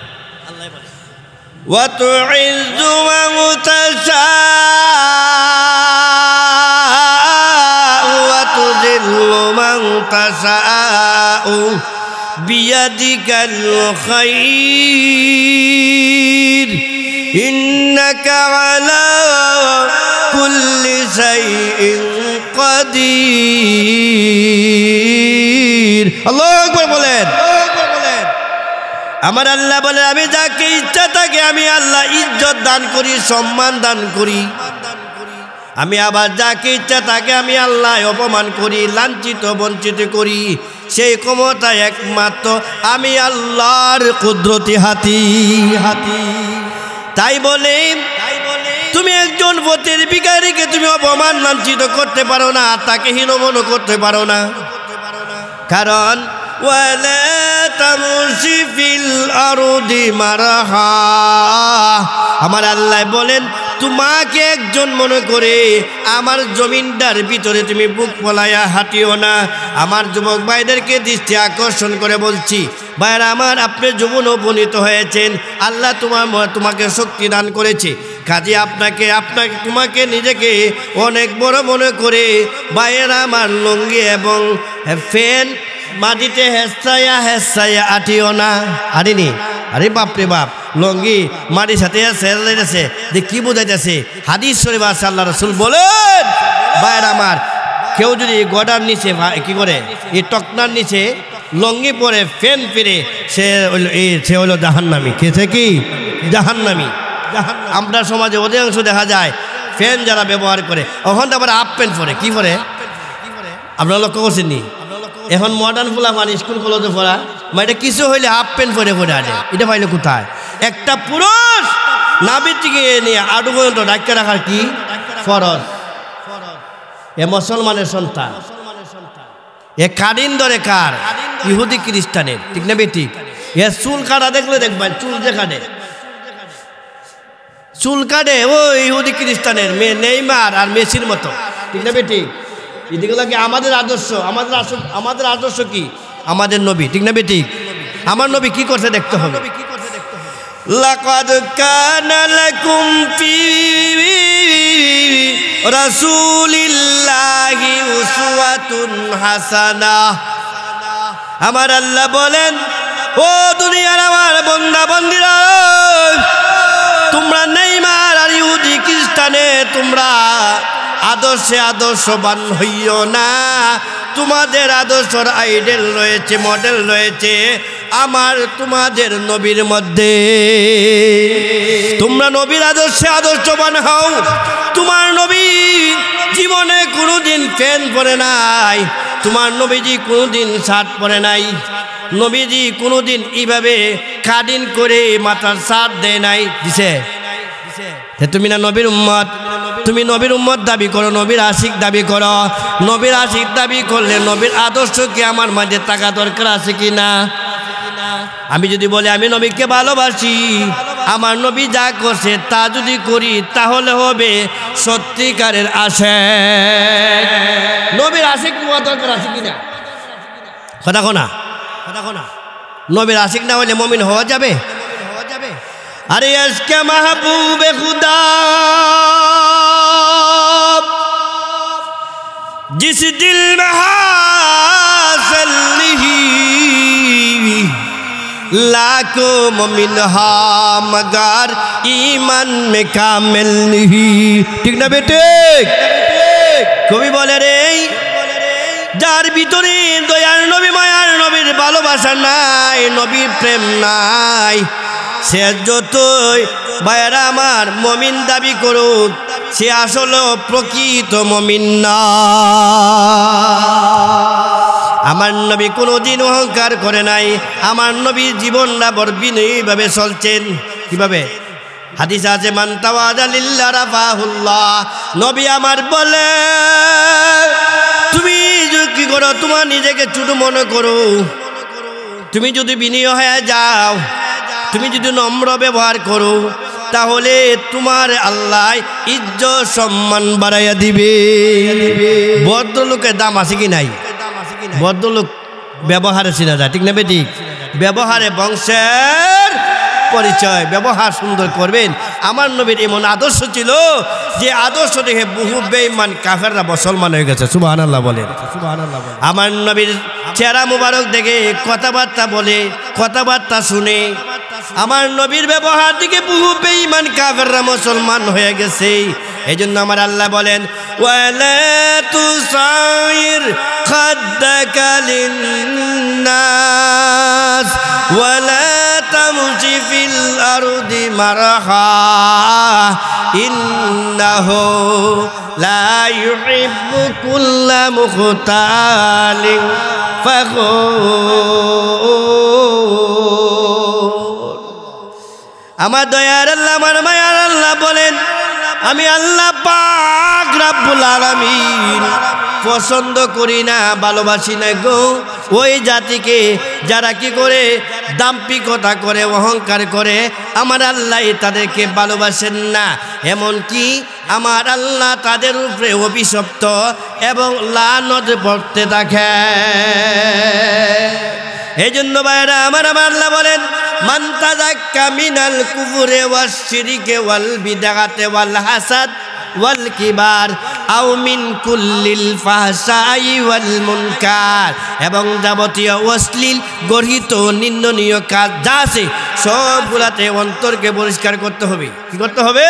ওয়া তুইজ্জু মান তাশাউ ওয়া তুযিল্লু মান তাশাউ বিয়াদিকাল খায়র ইন্নাকা আলা কুল্লি শাইইন কাদির। আল্লাহু আকবার বলেন। আমার আল্লাহ বলে আমি যাকে ইচ্ছা তাকে আমি আল্লাহ ইজ্জত দান করি, সম্মান দান করি। আমি আবার যাকে ইচ্ছা তাকে আমি আল্লাহ অপমান করি, লাঞ্ছিত বঞ্চিত করি। সেই ক্ষমতা একমাত্র আমি আল্লাহর কুদরতি হাতি। তাই বলে তুমি একজন পথের ভিখারীকে তুমি অপমান লাঞ্ছিত করতে পারো না, তাকে হীনমন্য করতে পারো না। কারণ ওয়ালা তামশি ফিল আরদি মারহা, আমার আল্লাহ বলেন তোমাকে একজন মনে করে আমার জমিনটার ভিতরে তুমি বুক ফলাইয়া হাঁটিও না। আমার যুবক ভাইদেরকে দৃষ্টি আকর্ষণ করে বলছি, ভাইরা আমার, আপনি যৌবন উপনীত হয়েছেন, আল্লাহ তোমাকে শক্তি দান করেছে। কাজে তোমাকে নিজেকে অনেক বড় মনে করে ভাইয়েরা আমার লুঙ্গি এবং ফ্যান মাটিতে হেসাইয়া আটিও না। আরিনি, আরে বাপরে বাপ, লঙ্গি মাটির সাথে যাইতেছে যে কি বোঝাইতেছে? হাদিস শরীফ আছে, আল্লাহ রাসূল বলেন ভাইয়েরা আমার, কেউ যদি গডার নিচে কি করে এই টকনার নিচে লঙ্গি পরে ফ্যান ফিরে সে হলো জাহান্নামী। খেয়েছে কি? জাহান্নামী। আমরা সমাজে অধিকাংশ দেখা যায় ফ্যান যারা ব্যবহার করে ওখান আবার হাফ প্যান্ট পরে। কি পরে আপনারা লক্ষ্য করছেন নি? এখন মডার্ন ফুলা মানে স্কুল কলেজে পড়া মানে কিছু হইলে হাফ প্যান্ট পরে আনে। এটা পাইলে কোথায়? একটা পুরুষ নাভির থেকে নিয়ে আডু পর্যন্ত ডাক্কা রাখার কি ফরজ? এ মুসলমানের সন্তান, এ কাদিন ধরে কার? ইহুদি খ্রিস্টানের। ঠিক না বেঠিক? এ চুল কাটা দেখলে দেখবেন, চুল যে কাটে, চুল কাটে ও ইহুদি খ্রিস্টানের মেয়ে নেইমার আর মেসির মতো। ঠিক না বেঠিক? এদিকে লাগে আমাদের আদর্শ। আমাদের আদর্শ কি? আমাদের নবী। ঠিক না বেঠিক? আমার নবী কি করছে দেখতে হবে। লাকাদ কানা লাকুম ফি রাসূলিল্লাহি উসওয়াতুন হাসানাহ। আমার আল্লাহ বলেন, ও দুনিয়ার আমার বান্দা বান্দীরা, তোমরা নেইমার আর ইহুদি খ্রিস্টানে তোমরা আদর্শবান হইও না। তোমাদের আদর্শর আইডেল রয়েছে, মডেল রয়েছে আমার তোমাদের নবীর মধ্যে। তোমরা নবীর আদর্শবান হও। তোমার নবী জীবনে কোনোদিন ফ্যান পরে নাই, তোমার নবীজি কোনোদিন শার্ট পরে নাই, নবীজি কোনোদিন এইভাবে কাদিন করে মাথার শার্ট দেয় নাই। দিছে? তুমি না নবীর উম্মত? তুমি নবীর উম্মত দাবি করো, নবীর আশিক দাবি করো। নবীর আশিক দাবি করলে নবীর আদর্শ কি আমার মাঝে থাকা দরকার আছে কি না? আমি যদি বলি আমি নবীকে ভালোবাসি, আমার নবী যা করছে তা যদি করি, তাহলে হবে সত্যিকারের আশিক। নবীর আশিক হওয়া দরকার আছে কিনা? কথা কোনা নবীর আশিক না হলে মুমিন হওয়া যাবে? अरे अश्क महबूब खुदा जिस दिल में हासिल नहीं, लाखों मुमिन हा मगर ईमान में कामिल नहीं। ठीक ना बेटे? कवि बोले रे যার ভিতরে দয়ার নবী মায়ার নবীর ভালোবাসা নাই, নবীর প্রেম নাই, সে যতই ভাইয়েরা আমার মমিন দাবি করুক, সে আসলে প্রকৃত মমিন না। আমার নবী কোনোদিন অহংকার করে নাই। আমার নবী জীবনটা বড় বিনয়ীভাবে চলছেন। কিভাবে? হাদিস আছে, মান তাওয়াদা লিল্লাহ রাফাহুল্লাহ। নবী আমার বলে, তুমি কি করো? তোমার নিজেকে ছোট মনে করো। তুমি যদি বিনয়ী হয়ে যাও, তুমি যদি নম্র ব্যবহার করো, তাহলে তোমার আল্লাহ ইজ্জত সম্মান বাড়াইয়া দিবে। ভদ্রলোকের দাম আছে কি নাই? ভদ্রলোক ব্যবহারে চিনা যায়। ঠিক না বেঠিক? ব্যবহারে বংশের পরিচয় ব্যবহার সুন্দর করবেন। আমার নবীর এমন আদর্শ ছিল যে আদর্শ দেখে বহু বেঈমান কাফেররা মুসলমান হয়ে গেছে। সুবহানাল্লাহ বলেন। আমার নবীর চেহারা মুবারক দেখে কথাবার্তা বলে কথাবার্তা শুনে আমার নবীর ব্যবহার দিকে বহু বেঈমান কাফেররা মুসলমান হয়ে গেছে। এই জন্য আমার আল্লাহ বলেন ওয়ালা তুসাইর খাদ্দাকা লিন্নাস ওয়ালা তামশি ফিল আরদি মারহা ইন্নাহু লা ইউহিব্বু কুল্লা মুখতালিন ফখুর। আমার দয়ার আল্লাহ আমার মায়ার আল্লাহ বলেন আমি আল্লাহ পাক রব্বুল আলামিন পছন্দ করি না, ভালোবাসি না গো ওই জাতিকে যারা কি করে দাম্পিকতা করে অহংকার করে। আমার আল্লাহ তাদেরকে ভালোবাসেন না, এমনকি আমার আল্লাহ তাদের উপরে অভিশপ্ত এবং লানত পড়তে থাকে। এই জন্য ভাইরা আমার আল্লাহ বলেন মান তাযাক্কা মিনাল কুফরি ওয়াশ শিরকি ওয়াল বিদআতি ওয়াল হাসাদ ওয়াল কিবার আও মিন কুল্লিল ফাহশাই ওয়াল মুনকার, এবং যাবতীয় অশ্লীল গর্হিত নিন্দনীয় কাজ যা আছে সবগুলাতে অন্তরকে পরিষ্কার করতে হবে। কি করতে হবে?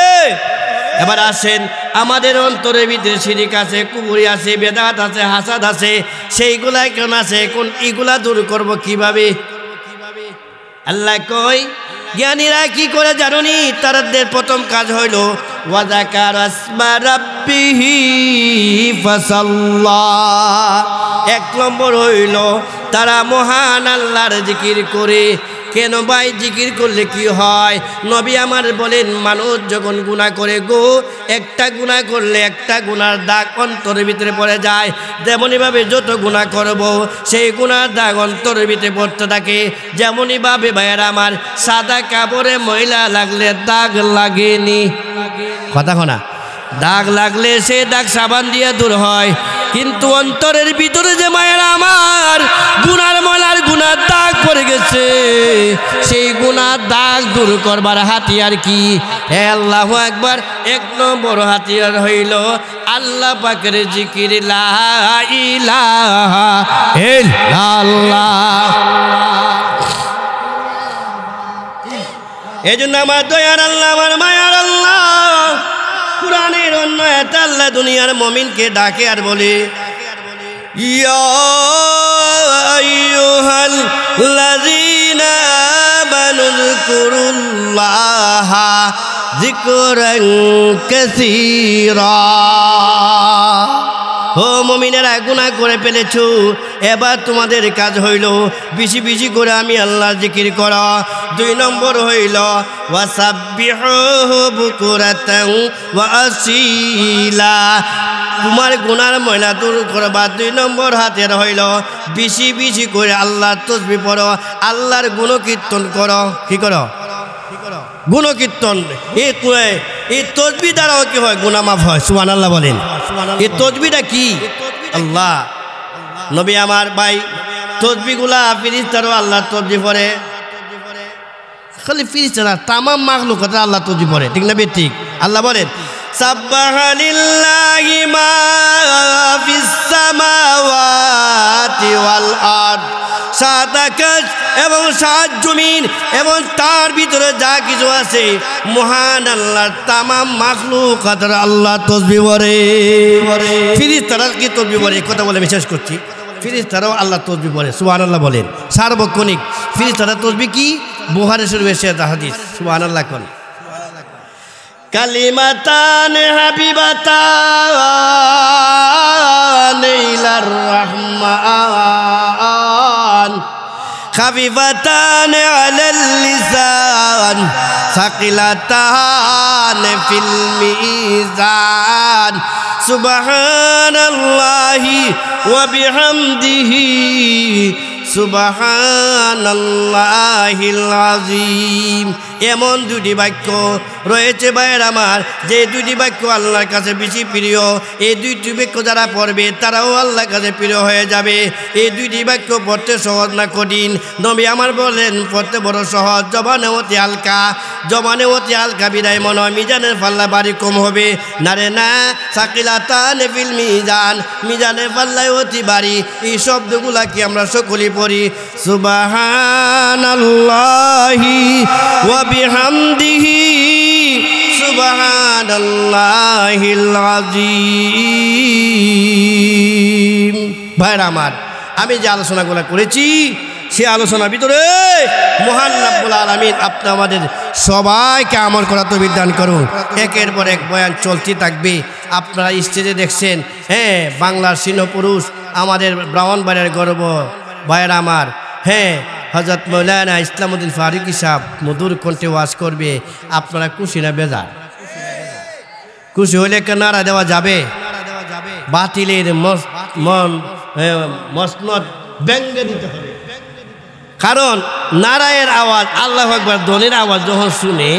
এবার আসেন আমাদের অন্তরের ভিতরে শিরিক আছে, কুফরি আছে, বেদাত আছে, হাসাদ আছে, সেইগুলাই কেন আছে? কোন এগুলা দূর করব কিভাবে? আল্লাহ কই জ্ঞানীরা কি করে জানুনি? তাদের প্রথম কাজ হইল ওয়াযাকার আসমা রাব্বিহি ফাসাল্লা। এক নম্বর হইল তারা মহান আল্লাহর জিকির করে। কেন ভাই জিকির করলে কি হয়? নবী আমার বলেন মানুষ যখন গুনাহ করে গো, একটা গুনাহ করলে একটা গুনার দাগ অন্তরের ভিতরে পড়ে যায়। যেমনইভাবে যত গুনাহ করব সেই গুনার দাগ অন্তরের ভিতরে পড়তে থাকে। যেমনইভাবে ভাইয়েরা আমার সাদা কাপড়ে ময়লা লাগলে দাগ লাগেনি, কথা শোনা, দাগ লাগলে সে দাগ সাবান দিয়ে দূর হয়, কিন্তু অন্তরের ভিতরে যে মায়েরা আমার গুনার ময়লার গুনার দাগ পড়ে গেছে, সেই গুনার দাগ দূর করবার হাতিয়ার কি? আল্লাহু আকবার। এক নম্বর হাতিয়ার হইল আল্লাহ পাকের জিকির, লা ইলাহা ইল্লাল্লাহ। এই জন্য আমার দয়ার আল্লাহ আমার মায়ার আল্লাহ কুরআনের অন্য একটা আল্লাহ দুনিয়ার মুমিনকে ডাকে আর বলে ইয়া আইয়ুহাল লাযীনা আমানু যিকুরুল্লাহা যিকরান কাসীরা। ও মুমিনেরা, গুনাহ করে ফেলেছো, এবার তোমাদের কাজ হইল বেশি বেশি করে আমি আল্লাহর জিকির করা। দুই নম্বর হইল ওয়াসাব্বিহুহু বুকুরাতান ওয়া আসীলা। তোমার গুনার ময়লা দূর করবা। দুই নম্বর হাতের হইল বেশি বেশি করে আল্লাহর তাসবিহ পড়ো, আল্লাহর গুণকীর্তন করো। কি করো? গুণকীর্তন। এই তাসবিহ দ্বারাও কি হয়? গুনাহ মাফ হয়। সুবহানাল্লাহ বলেন। এই তাসবিহটা কি? আল্লাহ নবী আমার ভাই তাসবিহগুলা ফেরেশতারাও আল্লাহর তাসবিহ পড়ে, খালি ফেরেশতারা তামাম মাখলুকাত আল্লাহর তাসবিহ পড়ে, ঠিক না বেঠিক? আল্লাহ বলেন সাব্বাহা লিল্লাহি মা ফিস সামাওয়াতি ওয়াল আরদ। সাত আকাশ এবং সাত জমিন এবং তার ভিতরে যা কিছু আছে মহান আল্লাহর তামাম মাখলুকাতরা আল্লাহ তাসবিহ পড়ে। ফেরেশতারা কি তাসবিহ পড়ে? কথা বলে আমি শেষ করছি। ফেরেশতারাও আল্লাহ তাসবিহ পড়ে। সুবহানাল্লাহ বলেন। সার্বক্ষণিক ফেরেশতারা তাসবিহ কি? বুখারী শরীফের সে হাদিস। সুবহানাল্লাহ কোন কালিমাতান হাবিবাতান ইলার রহমান খাফিফাতান আলাল লিসান সাকিলাতান ফিল মিজান সুবহানাল্লাহি ওয়া বিহামদিহি সুবহানাল্লাহিল আযীম। এমন দুটি বাক্য রয়েছে ভাইয়ের আমার, যে দুটি বাক্য আল্লাহর কাছে বেশি প্রিয়। এই দুইটি বাক্য যারা পড়বে তারাও আল্লাহর কাছে প্রিয় হয়ে যাবে। এই দুইটি বাক্য পড়তে সহজ না কঠিন? নবী আমার বলেন পড়তে বড় সহজ, জবানে অতি হালকা। জবানে অতি হালকা বিদায় মনে হয় মিজানের পাল্লা বাড়ি কম হবে। না রে না, সাকিলাতান ফিল মিজান, মিজানের পাল্লায় অতি বাড়ি। এই শব্দগুলা কি আমরা সকলেই পড়ি? সুবহানাল্লাহি ওয়া বিহামদিহি সুবহানাল্লাহিল আযীম। ভাইরা আমার, আমি যে আলোচনাগুলো করেছি সে আলোচনার ভিতরে মহান রব্বুল আলামিন আপনি আমাদের সবাইকে আমল করা তৌফিক দান করুন। একের পর এক বয়ান চলতে থাকবে। আপনারা স্টেজে দেখছেন, হ্যাঁ, বাংলার সিংহপুরুষ আমাদের ব্রাহ্মণবাড়িয়ার গর্ব ভাইরা আমার, হ্যাঁ, হযরত মাওলানা ইসলামউদ্দিন ফারুকী সাহেব মধুর কণ্ঠে ওয়াজ করবে। আপনারা খুশি না বেজার? খুশি হলে একটা নারা দেওয়া যাবে। বাতিলের মসনদ ব্যঙ্গে দিতে হবে। কারণ নারায়ের আওয়াজ, আল্লাহু আকবার ধ্বনির আওয়াজ যখন শুনে